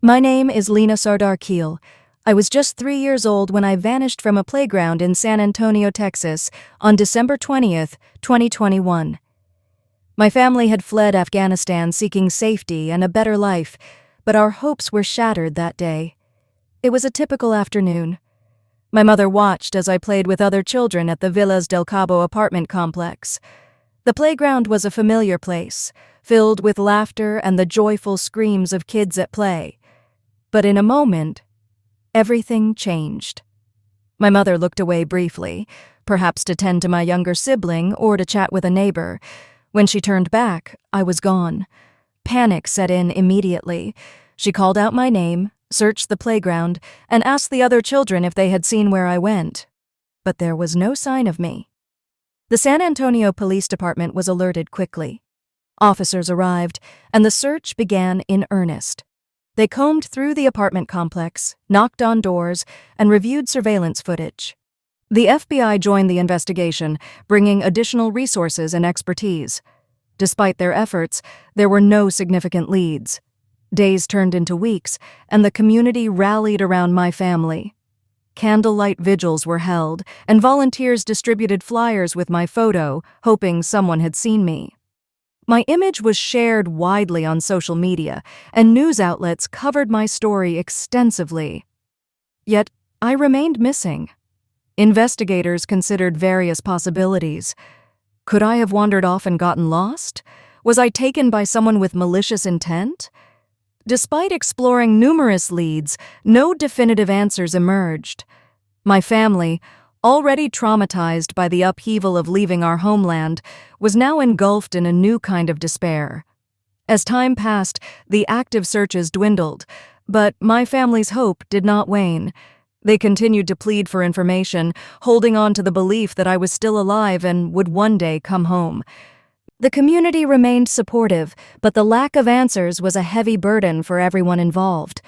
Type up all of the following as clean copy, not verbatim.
My name is Lina Sardar Khil. I was just 3 years old when I vanished from a playground in San Antonio, Texas, on December 20th, 2021. My family had fled Afghanistan seeking safety and a better life, but our hopes were shattered that day. It was a typical afternoon. My mother watched as I played with other children at the Villas del Cabo apartment complex. The playground was a familiar place, filled with laughter and the joyful screams of kids at play. But in a moment, everything changed. My mother looked away briefly, perhaps to tend to my younger sibling or to chat with a neighbor. When she turned back, I was gone. Panic set in immediately. She called out my name, searched the playground, and asked the other children if they had seen where I went. But there was no sign of me. The San Antonio Police Department was alerted quickly. Officers arrived, and the search began in earnest. They combed through the apartment complex, knocked on doors, and reviewed surveillance footage. The FBI joined the investigation, bringing additional resources and expertise. Despite their efforts, there were no significant leads. Days turned into weeks, and the community rallied around my family. Candlelight vigils were held, and volunteers distributed flyers with my photo, hoping someone had seen me. My image was shared widely on social media, and news outlets covered my story extensively. Yet, I remained missing. Investigators considered various possibilities. Could I have wandered off and gotten lost? Was I taken by someone with malicious intent? Despite exploring numerous leads, no definitive answers emerged. My family, already traumatized by the upheaval of leaving our homeland, was now engulfed in a new kind of despair. As time passed, the active searches dwindled, but my family's hope did not wane. They continued to plead for information, holding on to the belief that I was still alive and would one day come home. The community remained supportive, but the lack of answers was a heavy burden for everyone involved.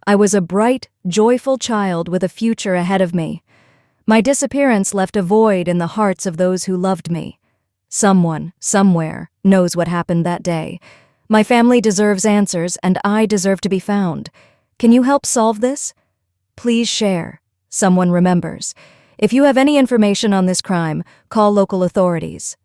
I was a bright, joyful child with a future ahead of me. My disappearance left a void in the hearts of those who loved me. Someone, somewhere, knows what happened that day. My family deserves answers, and I deserve to be found. Can you help solve this? Please share. Someone remembers. If you have any information on this crime, call local authorities.